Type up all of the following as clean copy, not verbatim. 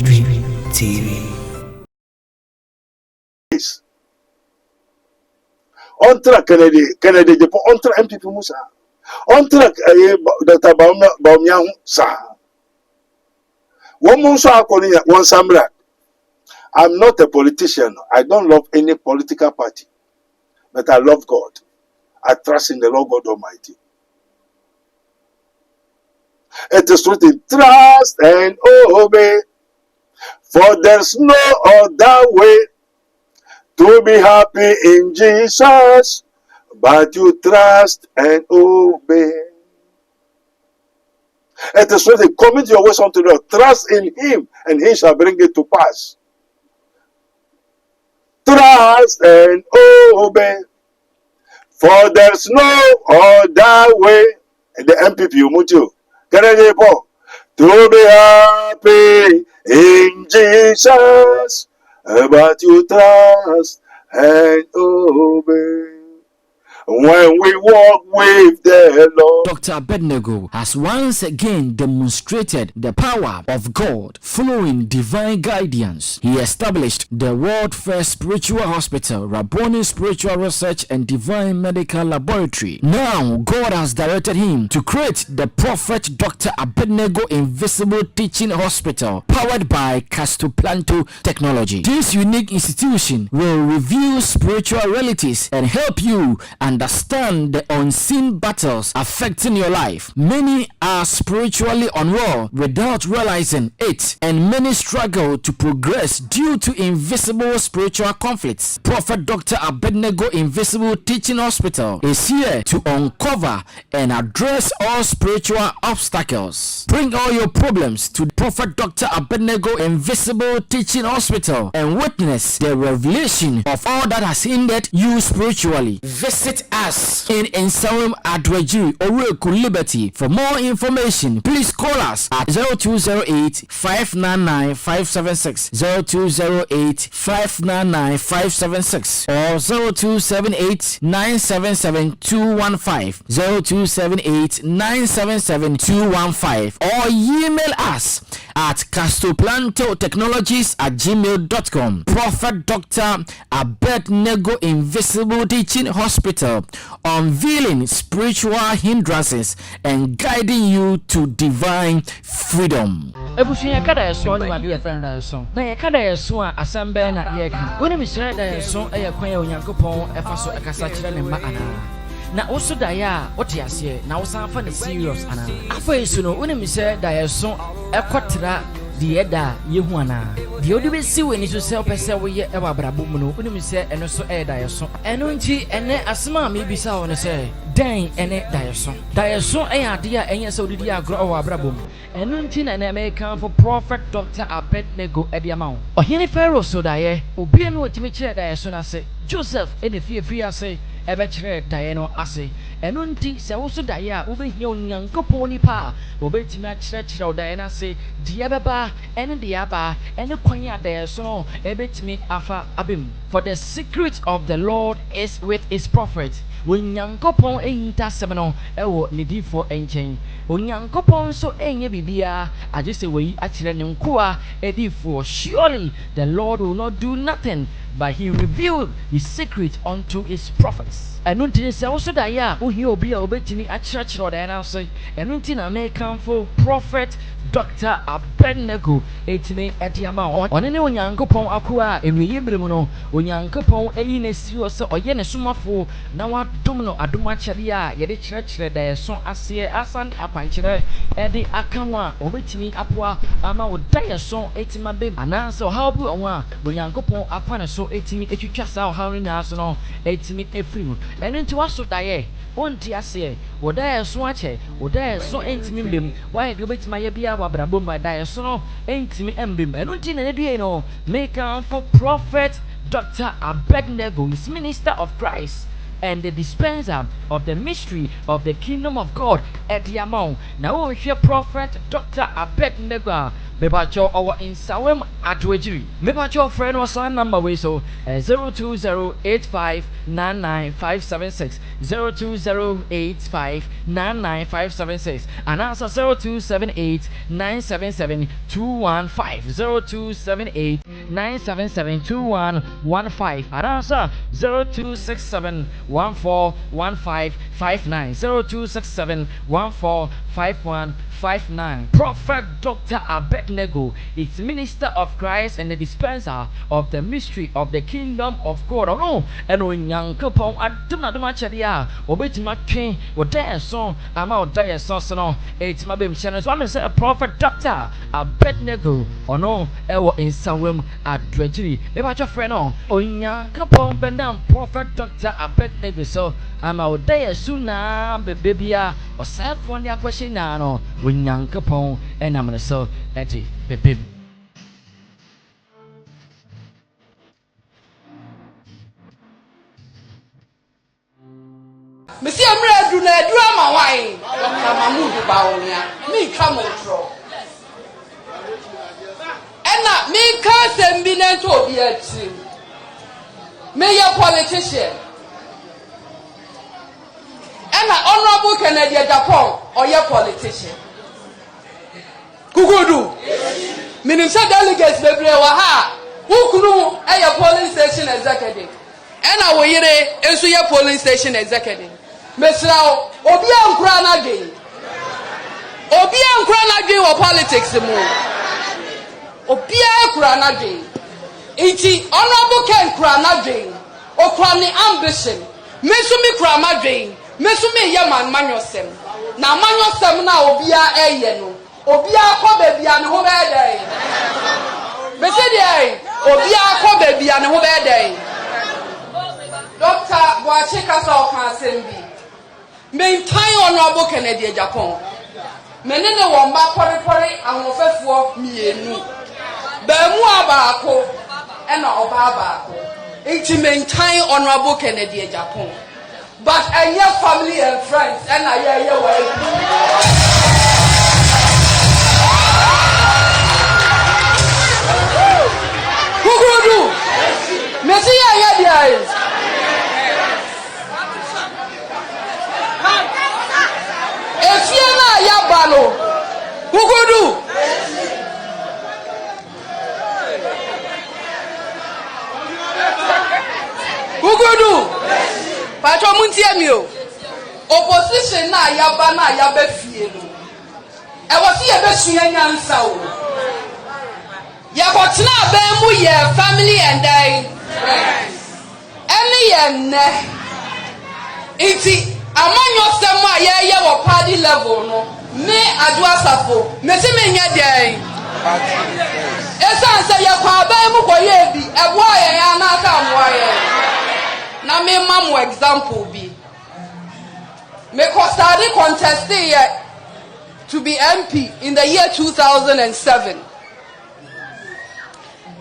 Ministry TV. On track Kennedy Japan, on track MPP Musa, on track Dr. Baumyang Sa. One month one Samra. I'm not a politician. I don't love any political party, but I love God. I trust in the Lord God Almighty. It is written, trust and obey, for there's no other way to be happy in Jesus, but you trust and obey. It is written, commit your ways unto the Lord, trust in Him, and He shall bring it to pass. Trust and obey, for there's no other way. The MPP, you move to be happy in Jesus, but you trust and obey. When we walk with the Lord. Dr. Abednego has once again demonstrated the power of God following divine guidance. He established the world first spiritual hospital, Rabboni Spiritual Research and Divine Medical Laboratory. Now, God has directed him to create the Prophet Dr. Abednego Invisible Teaching Hospital, powered by Castoplanto technology. This unique institution will reveal spiritual realities and help you understand the unseen battles affecting your life. Many are spiritually unwell without realizing it, and many struggle to progress due to invisible spiritual conflicts. Prophet Dr. Abednego Invisible Teaching Hospital is here to uncover and address all spiritual obstacles. Bring all your problems to Prophet Dr. Abednego Invisible Teaching Hospital and witness the revelation of all that has hindered you spiritually. Visit us in Nsawam Adwoa Oreku Liberty. For more information, please call us at 0208 599 576, 0208 599 576, or 0278 977 215, 0278 977 215, or email us at castoplantotechnologies@gmail.com. Prophet Dr. Abednego Invisible Teaching Hospital, unveiling spiritual hindrances and guiding you to divine freedom. Ebusunya kada yeso ni madu ye friend yeso. Na ye kada yeso a asambe na ye ka. Woni misira da yeso e ye kwan ya Onyankopon e fa so e kasa kire ne ma ana. Na oso da ya wote ase na wo san fa ne serious ana. Afa yeso no woni misira da yeso e kwatra die da yehu ana. Die odi be si we ni so se opese wo ye e wa brabo mu no woni misira eno so e da yeso. Eno nti ene asema me bisa wo ne se dan ene da yeso. Da yeso e ade a enye se odidi agro o wa brabo mu. Eno nti na na American for Prophet Dr. Abednego Ediamao. Ohene Pharaoh so da ye obi eno otimi kire da yeso na se Joseph ene fie ase ebe kire da ye no ase. Eno nti se wo so da ye a wo be hia Onyankopon ni pa obetimi a kire da ye na se die beba ene de aba ene kwan ya da ye so no ebetimi afa abem. For the secret of the Lord is with his prophet. Onyankopon eyinta semeno ewo nidifo enchen. Onyankopon so enye bibia ajese we akire ne nkoa edifo. Surely the Lord will not do nothing, but he revealed his secret unto his prophets. Enu nti se wo so da ya ohi obi a obetini akire da na so. Enu nti na American for Prophet Dr. Abednego etime Ediama one ne Onyankopon akoa enwiye bremu no Onyankopon eyi na siro se oye ne somafo na wadom no adoma kyere a ye de kyerɛkyerɛ da yeso ase asan akwankyerɛ ede akanwa obetimi apoa ama wo da yeso etima be ananse ohaw bi onwa a Onyankopon afa ne so etimi etwitwa sa ohaw ne na so no etimi efiri mu eno nti waso da ye wonti ase wo da yeso ache wo da yeso entimi mbem wa ye de obetima ye bia wabrabo ma da yeso no entimi embem eno nti na ne due no make for Prophet Dr. Abednego is minister of Christ and the dispenser of the mystery of the kingdom of God at Yamon. Now we hear Prophet Dr. Abednego Mepacho our in Sawem Adwoa. Mepacho friend was on number way so 02085995576 02085995576 and answer 02789772115 02789772115 and answer 0267141559 0267145159. Prophet Dr. Abednego is minister of Christ and the dispenser of the mystery of the kingdom of God. Oh no, and when young couple I do not do much at the hour or bit my king or there song I'm out there so it's my baby channel. So I'm a prophet Dr. Abednego or no, ever in some room at Dredgery. Maybe your friend on young couple bend down prophet Dr. Abednego. So I'm out there soon now, baby. Or sad for the question now when young couple and I'm gonna so that's it, baby. Monsieur Amra do na drama wine. Dr. Mahmoud Baonia. Me come on throw. And me can't send me to be a team. Me a politician. And honorable Kennedy Agyapong or your politician. Kukudu. Minister delegates bebre wa ha. Who kunu a polling station executive. And I will hear enso your polling station executive. Mesrao obi ankura na dwen. Obi ankura na dwen wa politics mu. Obi ankura na dwen. Iti honorable Ken kura na dwen. Okura ni ambition. Mesu mi kura ma dwen. Mesu mi ye man manyosem. Na manyosem na obi a eye no. Obi akọ baby a ne ho be dey. Mese dey obi akọ baby a ne ho be dey. Dr. Boache Kasa Okansembi. Maintain honorable Kennedy Agyapong. Menene womba pore ahofefuo mienu. Ba mu abaako ena oba abaako. Enti maintain honorable Kennedy Agyapong. But your family and friends ena ye wa. Who go do? Messiah ya dia. Efiena ya balo. Kukudu. Kukudu. Pacho muntie mi o. Opposition na ya ba na ya be fie no. E wo si ye be sua nyansa o. Ya ko tena ba mu ye family and friends. Any ye ne. Iti amanyo semu a ye wo party level no me Adwoa Safo me se me nya den esan se ye kwa ba mu ko ye bi eboa ye ya na aka moa ye na me mamu example bi me ko study contest ye to be MP in the year 2007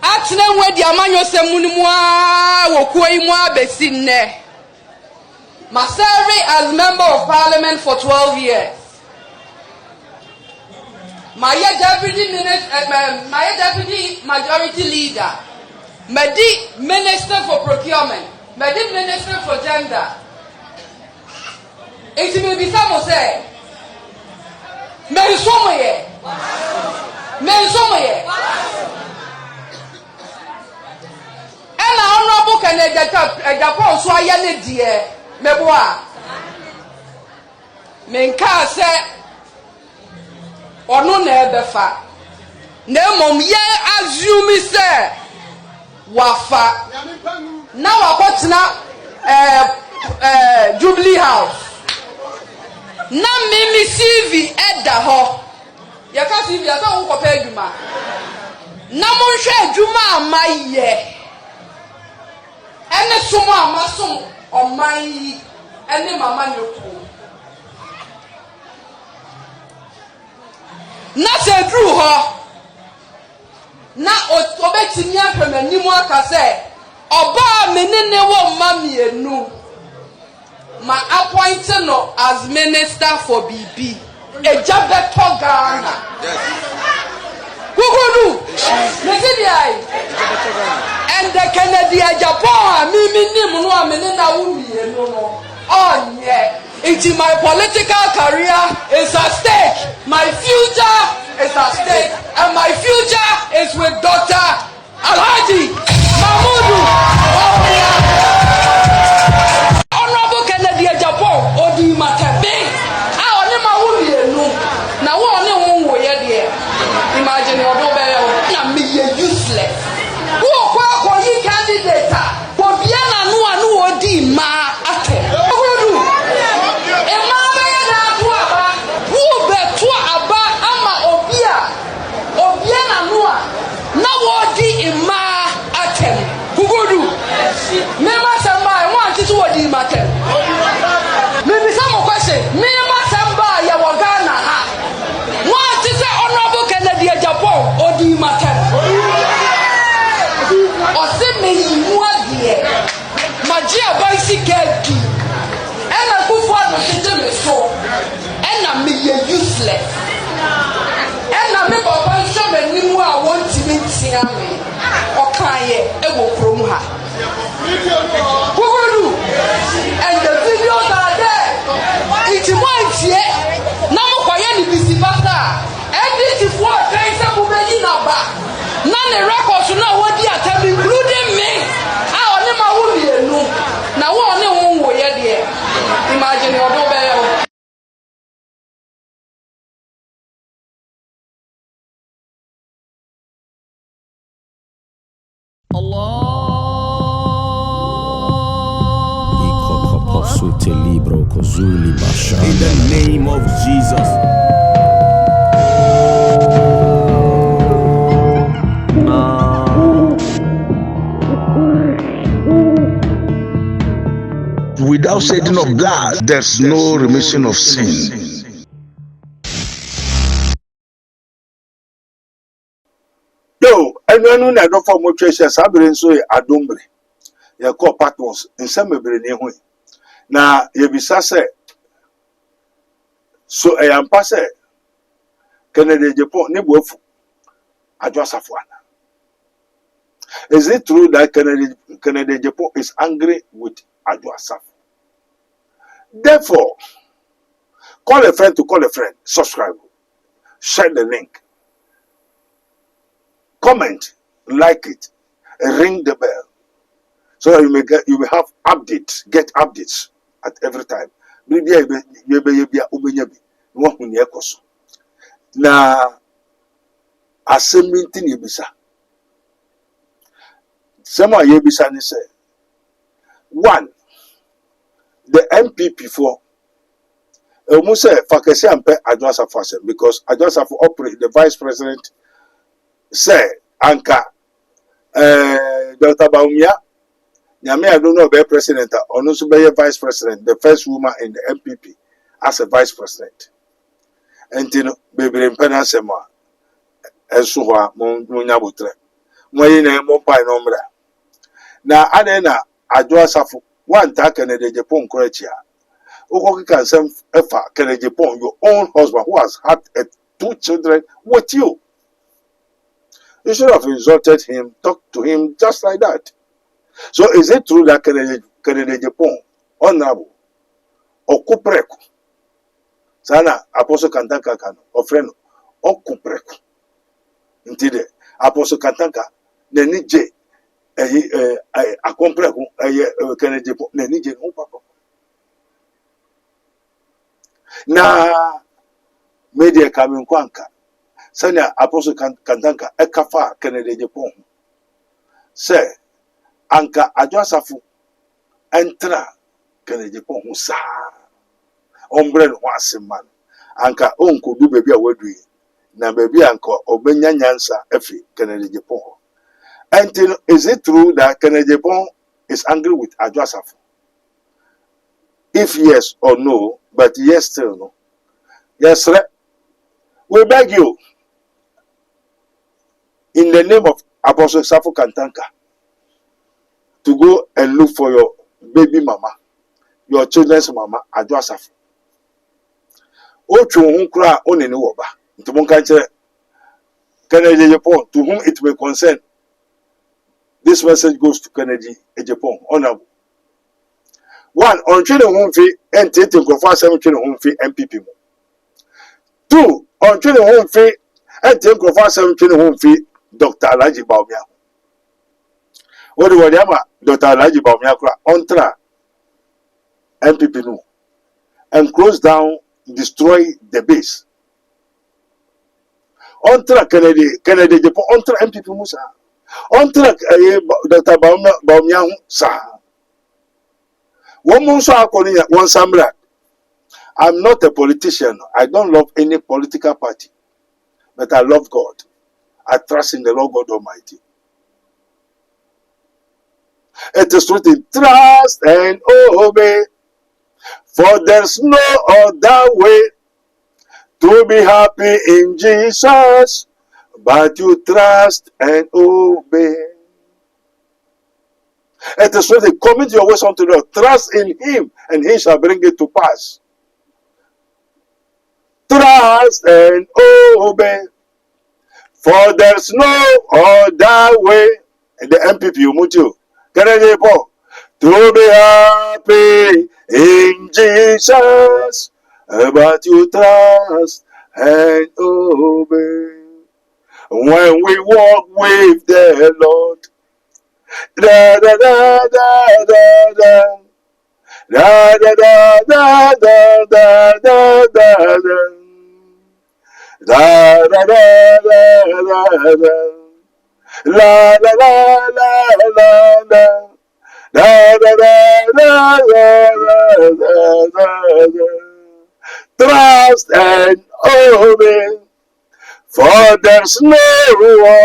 atne we di amanyo semu ni mu a wo ko yi mu abesi nne. My serving as member of parliament for 12 years. My deputy majority leader. My minister for procurement. My minister for gender. It may be some say. Men somewhere. And honorable Kennedy Agyapong so ayane die. Meboa menka se ono na ebefa na mom ye assume se wafa na wakotena Jubilee House na mimi CV eda ho ye ka CV asa wo kopa adwuma na mo hwe adwuma amaye ene somo amasom Oman ene mama nyoko na se dru ho na obetimi ahwemanimu aka se oba menene wo mamienu ma appoint no as minister for BB ejabeto Ghana. Yes. Who Kukudu. Mesidiai. And the Kennedy Agyapong, me no me na wumi no. Oh yeah. It's my political career is at stake. My future is at stake. And my future is with Dr. Alhaji Mahmudu. Honorable Kennedy Agyapong, Odi Matabe. I only my woman no. Now one only one way there. Imagine your nobel. I'm useless. Who are you candidate? Bobiana no Odi ma ate. Mema samba, I want you to odi matter. Maybe some question. Mema samba ya wagana ha. Want to say honorable Kennedy Agyapong odi matter. O se me yimu adie. Magia baisi kedi. Ena kufu adu tete me so. Ena me ye useless. Ena me baba show me nimu a want to me tia me. Okaye ewo krom ha. And the videos are there. It's one here. Now, Koyani Bisibata. And this is what they say to me in our back. None the records to know what they are telling, including me. I only my woman no. Now, one way there. Imagine your nobel. Allah. In the name of Jesus. Without shedding of blood, there's no remission of sin. Yo, and I know that no form of treasures have been so adombre. Your core partners in some near way. Now, you be say. So I am passé. Kennedy Agyapong ni bofu. Adwoa Safo. Is it true that Kennedy Agyapong is angry with Adwoa Safo? Therefore, call a friend to call a friend. Subscribe. Share the link. Comment. Like it. Ring the bell. So that you may have updates. Get updates at every time. Na assembling yebisa. Some are yebisa ni say. One, the MPP for Muse Fakesi ampe Adwoa Safo because Adwoa Safo operate the vice president say Anka Dr. Baumia Nyame I don't know be president or no be vice president, the first woman in the MPP as a vice president. And you know, baby impena sema esuwa mo nyabotre. Mo yina mo pa nombra. Na adena Adwoa Safo one ta Kennedy Agyapong korachia. Uko can sem efa Kennedy Agyapong your own husband who has had 2 children with you. You should have insulted him, talked to him just like that. So is it true that Kennedy Agyapong honorable okupreku sana Apostle Kantanka kano ofreno okupreku ntide Apostle Kantanka nenije akompreku Kennedy Agyapong nenije upako na media kamin kwanka sana Apostle Kantanka ekafa Kennedy Agyapong say Anka Adwoa Safo entra Kennedy Agyapong sa ombre no aseman anka onko du baby a wadui na baby anka obenya nyansa efi Kennedy Agyapong. And is it true that Kennedy Agyapong is angry with Adwoa Safo? If yes or no, but yes still no. Yes, sir. We beg you in the name of Apostle Safo Kantanka to go and look for your baby mama, your children's mama, Adwoa Safo. Ocho hunkra onene woba. Ntumonka nche Kennedy Agyapong, to whom it may concern. This message goes to Kennedy Agyapong, honorable. One, on training home fee, and taking for 7 training home fee MPP. Two, on training home fee, and taking for 7 training home fee Dr. Alhaji Bawumia. What do you want, Dr. Alhaji Bawumia, ontra MPP no, and close down, destroy the base. Ontra Kennedy Agyapong, ontra MPP Musa. Ontra Dr. Bawumia sa. One samra. I'm not a politician. I don't love any political party. But I love God. I trust in the Lord God Almighty. It is written, trust and obey. For there's no other way to be happy in Jesus, but you trust and obey. It is written, commit your ways unto the Lord, trust in him, and he shall bring it to pass. Trust and obey, for there's no other way. And the MPP, Umutu, Kennedy Agyapong, to be happy in Jesus, but you trust and obey. When we walk with the Lord, da da da da da da. Da da da da da da da da da. Da da da da da. La la la la la la. Da da da da da da da da. Trust and obey, for there's no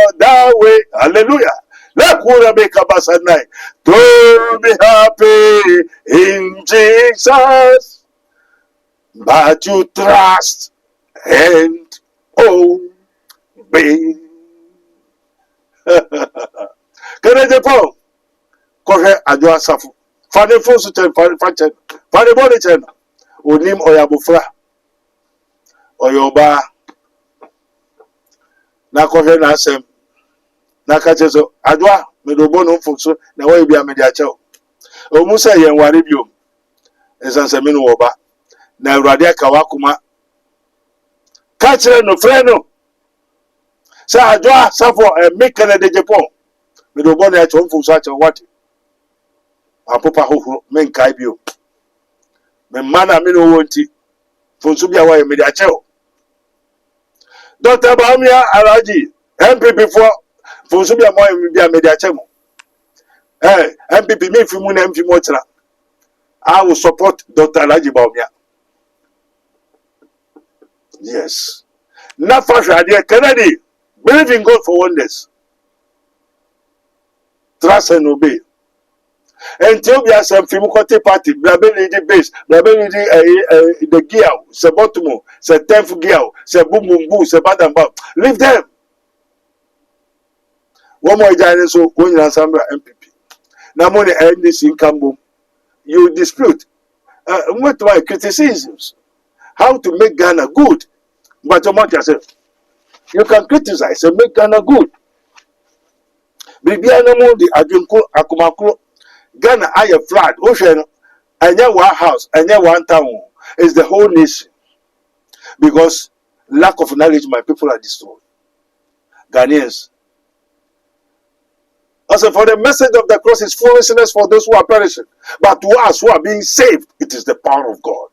other way. Hallelujah. To be happy in Jesus, but you trust and obey. Kennedy Agyapong, Kohe Adwoa Safo. Fane Fonsu Chen, Fane Boni Chen, Onim Oyabufra, Oyoba, na Kohe na Asem. Na kache so Adwoa me do bono mfukso na wa bia me dia chew o mu se yen ware biom esanse me no woba na Awurade aka wakoma ka kire no frɛ no sa Adwoa Safo me Kennedy Agyapong me do bono ya chew mfukso ache what apopa hohoro me nkai biom me mana me no wonti mfukso bia wa me dia chew Dr. Bawumia Alhaji MPP for Fonsu bia mo bia media chemo. MPP me fi mu na mfi mo tira. I will support Dr. Alhaji Bawumia. Yes. Na fashion there Kennedy. Believe in God for wonders. Trust and obey. Until we have some Fimukote party, Blabeli the base, Blabeli the gear, se bottom, se 10th gear, se boom boom boom, se bad. Leave them. One more so when you answer MPP. Now money end this income boom. You dispute. What why criticisms? How to make Ghana good. But you want yourself. You can criticize and make Ghana good. Bibiana mo the Agyapong akumakro Ghana aye flood ocean anya one house anya one town is the whole nation because lack of knowledge my people are destroyed. Ghanaians. Also, for the message of the cross is foolishness for those who are perishing, but to us who are being saved, it is the power of God.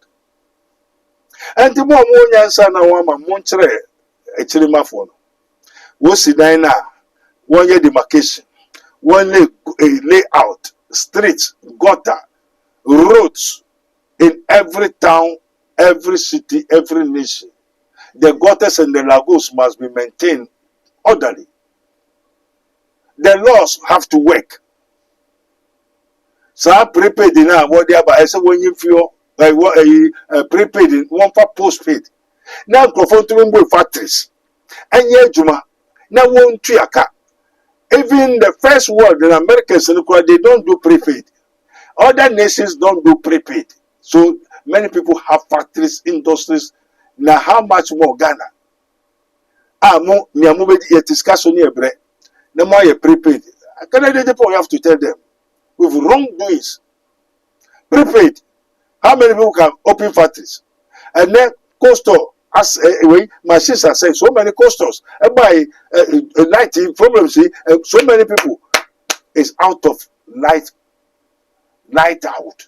And the more nyansa na wama monchre echirima fono. Wo sidai na one year demarcation, one layout, streets, gutter, roads in every town, every city, every nation. The gutters and the lagoons must be maintained orderly. The laws have to work. So prepaid now what they are I say when you feel prepaid in one for postpaid. Now confront with factories. And yet Juma now one triaka. Even the first world in Americans they don't do prepaid. Other nations don't do prepaid. So many people have factories, industries. Now how much more Ghana? mo ni amu be discussion ni ebre. Na mo ye prepaid. Canada Japan, you have to tell them with wrongdoings. Prepaid. How many people can open factories? And then coastal as way machines are saying so many coastals. And by lighting problems, so many people is out of light out.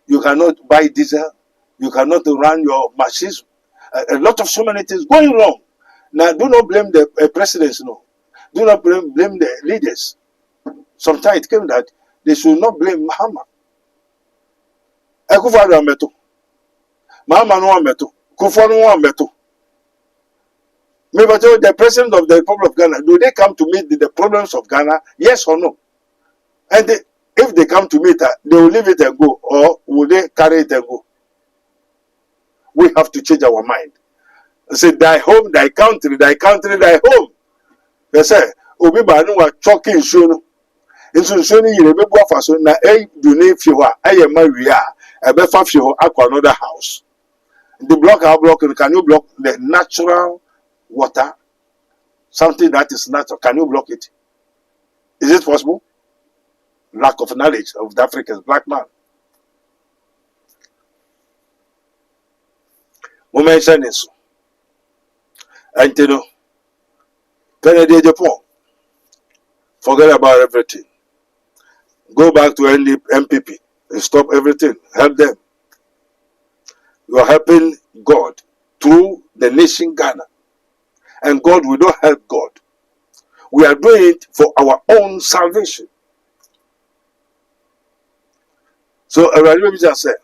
You cannot buy diesel. You cannot run your machines. A lot of so many things going wrong. Now, do not blame the presidents. No, do not blame the leaders. Sometimes it came that they should not blame Mahama. Ekufado ameto. Mahama no ameto. Kufuor no ameto. Maybe the president of the Republic of Ghana, do they come to meet the problems of Ghana? Yes or no? And if they come to meet, they will leave it and go, or will they carry it and go? We have to change our mind. Say, thy home, thy country, thy home. They say, Obi Banu wa choking soon. Inso ni yire be bua faso na do ne fi ho a aye ma wi a e be fa fi ho akwa another house. The block can you block the natural water? Something that is natural, can you block it? Is it possible? Lack of knowledge of the African black man. We mention this. And you know, Canada, Japan, forget about everything. Go back to MPP and stop everything. Help them. You are helping God through the nation Ghana. And God, we don't help God. We are doing it for our own salvation. So, I just said,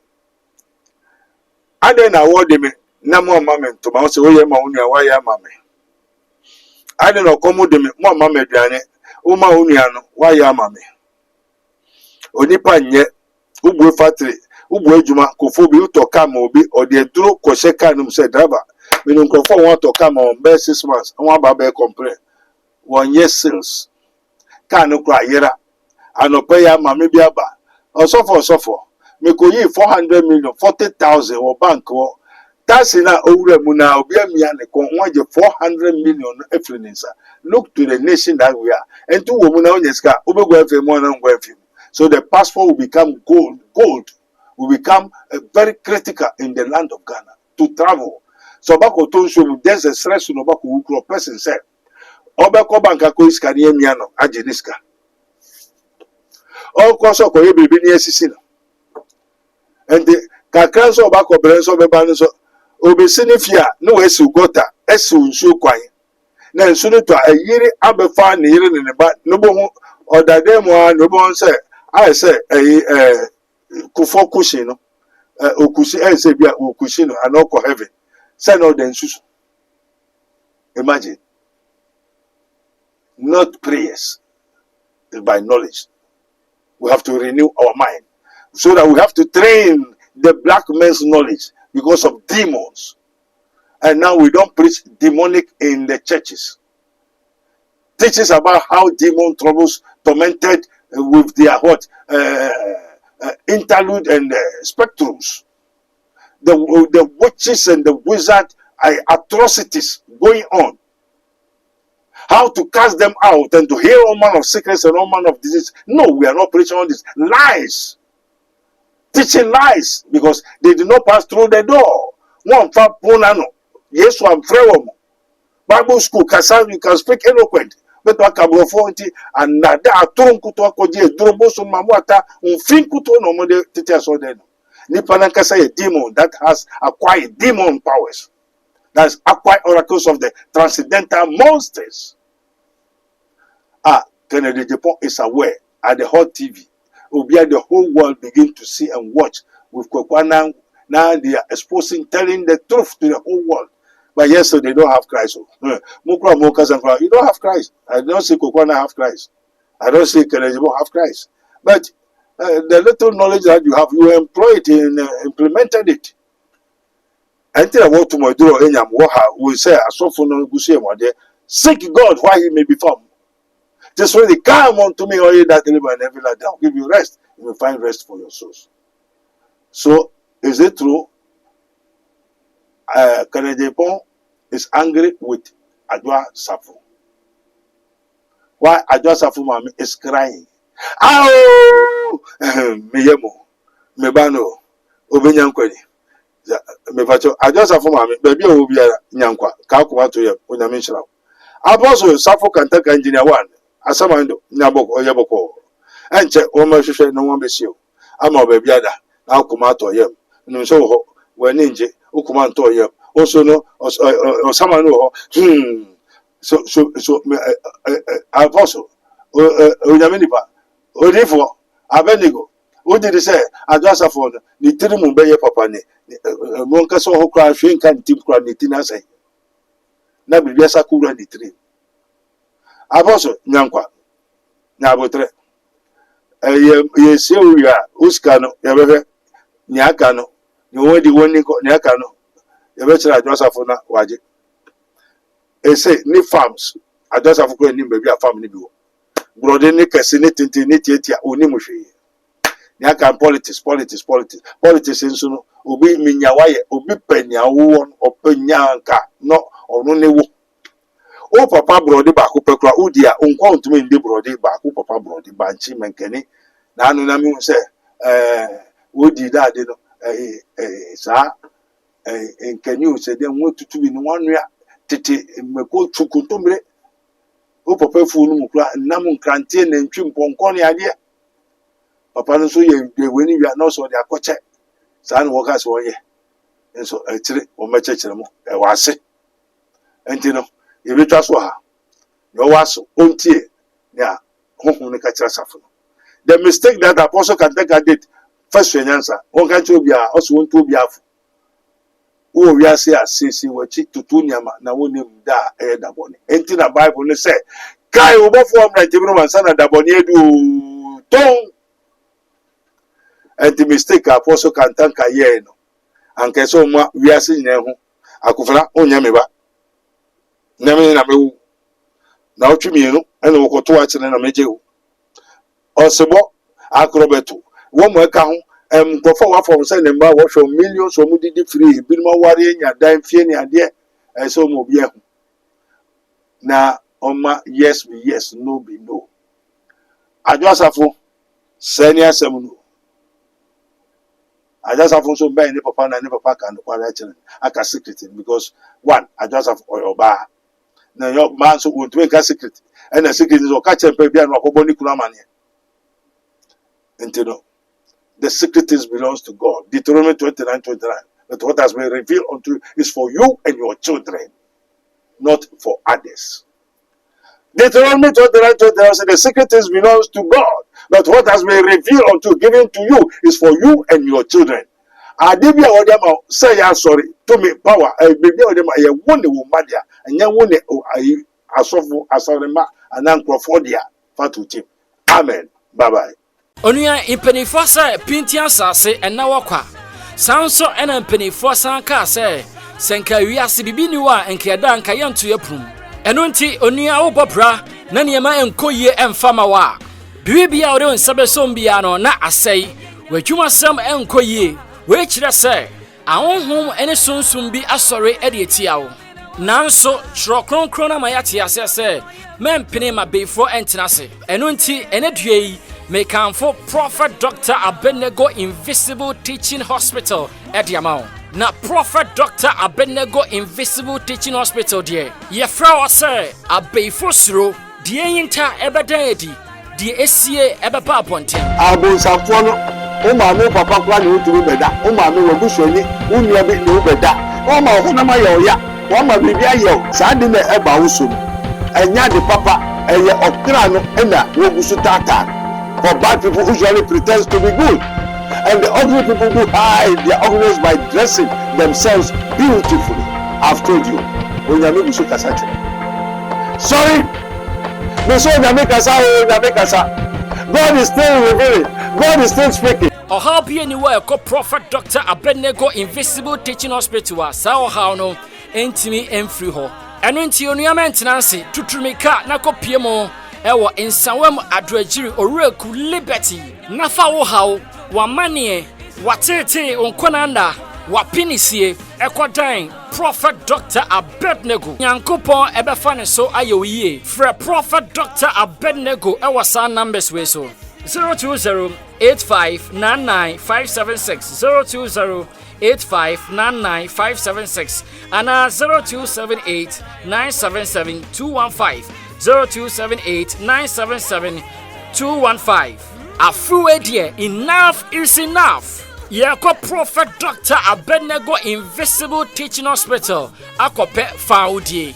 I didn't award me. Na mo mama to ma se oye ma onua wa ya mama ade no komo de me mo mama aduane o ma onua no wa ya mama onipa nye ubu factory ubu adwuma kofo bi to ka ma obi o de duro ko she ka num se driver me no nkofo won to ka ma on be 6 months won ba be complain won yes sales ka no kra yera anopa ya mama bi aba osofo me ko yi 400 million 40,000 o bank o that's in our owura muna obi amia ne kon 400 million efrinisa. Look to the nation that we are. And to woman onyeska obego efe mo na ngwa efe. So the passport will become gold will become very critical in the land of Ghana to travel. So bako to show there's a stress no bako ukro person said obeko banka ko iska ni amia no ageniska. All koso ko yebibi ni esisi no. And the kakranso bako brenso beba so obesinifia no wesu gota esu nsu kwan na nsu no to ayiri abefa na yiri ne ba no bo hu odade mo no bo nse I say kufo kushi no okushi say bia okushi no anoko heaven say no den nsu. Imagine, not prayers, by knowledge. We have to renew our mind so that we have to train the black man's knowledge because of demons. And now we don't preach demonic in the churches. Teaches about how demon troubles tormented with their interlude and spectrums. The witches and the wizard atrocities going on. How to cast them out and to heal all manner of sickness and all manner of disease. No, we are not preaching on this. Lies. Teaching lies because they did not pass through the door. One fa ponano. Yes, one frewo. Bible school, you can speak eloquent. But what can go for it? And nada atron kuto akoje drobo so mamwata unfin kuto no mode teacher so then. Nipanaka say a demon that has acquired demon powers. That's acquired oracles of the transcendental monsters. Kennedy Japan is aware at the hot TV. Obia the whole world begin to see and watch with Kwekwana. Now they are exposing, telling the truth to the whole world. But yes, so they don't have Christ. You don't have Christ. I don't see Kwekwana have Christ. I don't see Kennedy Japan have Christ. But the little knowledge that you have, you employed in implemented it. Until I want to my door, we say, seek God while he may be found. Just when they come unto me, all ye that live and heavy like that, I'll give you rest. You will find rest for your souls. So, is it true? Canada Japan is angry with Adwoa Safo. Why Adwoa Safo mama is crying? Ow! Miyemo, mebano, obenyankwani. Mepacho Adwoa Safo mama baby obiara nyankwa ka akwa to ye onyame nhyira. Apostle Safo Kantaka engineer 1 asamando nyaboko oyeboko. Enche o ma hwehwe no won besio. Ama baby ada na akoma to yem. No so ho wani nje ukoma to yem. Also no osamano ho. So Apostle Onyaminipa Odifo Abenigo did say Adwoa Safo ni tirimu beye papa ne monka so ho kra hwe nka ntim kra ne tina sai na bibia sakura ni tiri Apostle nyankwa na abotre ye se uya uska no ye bebe ni aka no ni wodi woni ko ni aka no ye be kira Adwoa Safo na waje say ni farms Adwoa Safo ko ni baby a farm ni bi wo brode ni kese ni tintin ni tietia oni mo hwe ni aka politics nso no obi minyawaye obi panya wo opanya nka no onu ne wo o papa brode ba ko pekura odi a onko ontumi ndi brode ba ko papa brode ba nchi menkeni na anu na mi hu se odi da de no sa enkeni o se de won tutu bi no wanua tete meko chukuntomre o papa fu no mukura nam nkrante na ntwi mponko ne ade papa no so ye weni wi na so de akoche sa no woka so ye enso etire o mechechere mo wase enti no ye betwa so ha yo waso ontie ya hohun ne ka kira Safo no the mistake that Apostle Kantaka did first nyansa won ka che obi a oso won to obi afo wo wi ase asisi wachi tutu nyama na wonim da dabone enti na Bible ne say kai obofo amna tibiro mansa na dabone edu ton and the mistake Apostle Kantaka ye no anke so ma wi ase nyina hu akufra onyame ba nyame na mewu na otwimienu ene wokoto a kire na mejewu osebo akrobeto wo mo eka ho nkofo wa from say nemba wo hwo millions o mu didi free bi ma ware nya dan fie ne ade so mo bi ehu na oma yes be yes no be no Adwoa Safo senior semunu Adwoa Safo so be ni papa na ni papa kan kwara kire aka secret because one Adwoa Safo oyoba na yo man so won't make a secret and a secret is o ka chempe bia no akoboni kuna mane enti no the secret belongs to God. Deuteronomy 29:29. But what has been revealed unto you is for you and your children, not for others. Deuteronomy 29:29 says the secret belongs to God. But what has been revealed unto you, given to you, is for you and your children. Adibia odema say ya sorry to me power. Baby odema ye wone wo madia anya wone asofu asorema anankrofo fatu team. Amen. Bye bye. Onua impenifo se pinti asase ena wakwa sanso ena impenifo san ka se senka wiase bibini wa enkeda nka yentu yaprum eno nti onua wo bobra na niema enkoye emfama wa bibia ode onsabe sombia no na asai wadwuma sam enkoye we kire se ahonhom ene sunsum bi asore ede etiawo nanso trokronkron na mayate ase se mempene ma beifo entenase eno nti ene duei make for Prophet Dr. Abenego Invisible Teaching Hospital at Yamao. Na Prophet Dr. Abenego Invisible Teaching Hospital dear. Ye fra say abefo sro die yinta ebedadi die esie ebeba ponten. Abon Safo no o ma me papa kwa ni oturu beda o ma me wagusuani unua bi ni obeda o ma ho na ma ye oya o ma bibia ye sa de na eba wo so enya de papa eye okra no na wogusu tata. For bad people usually pretend to be good, and the ugly people who hide their ugliness by dressing themselves beautifully. I've told you. Sorry, God is still revealing. God is still speaking. Or how be anywhere called Prophet Dr. Abenego Invisible Teaching Hospital. Sao how no entimi enfree ho. Eno nti onua maintenance tutumika na kopiemo. Ewo insawam adwagiri oreku liberty nafa wo hawo wa manie watete onkonanda wa pinisie Ekwadan Prophet Dr. Abednego Nyankopon ebefane so ayoye fra Prophet Dr. Abednego ewasa numbers we so 020-8599-576 020-8599-576 and 0278-977-215 0278-977-215 Afuwe dear, enough is enough. Yako Prophet Dr. Abednego Invisible Teaching Hospital. Akope Faudie.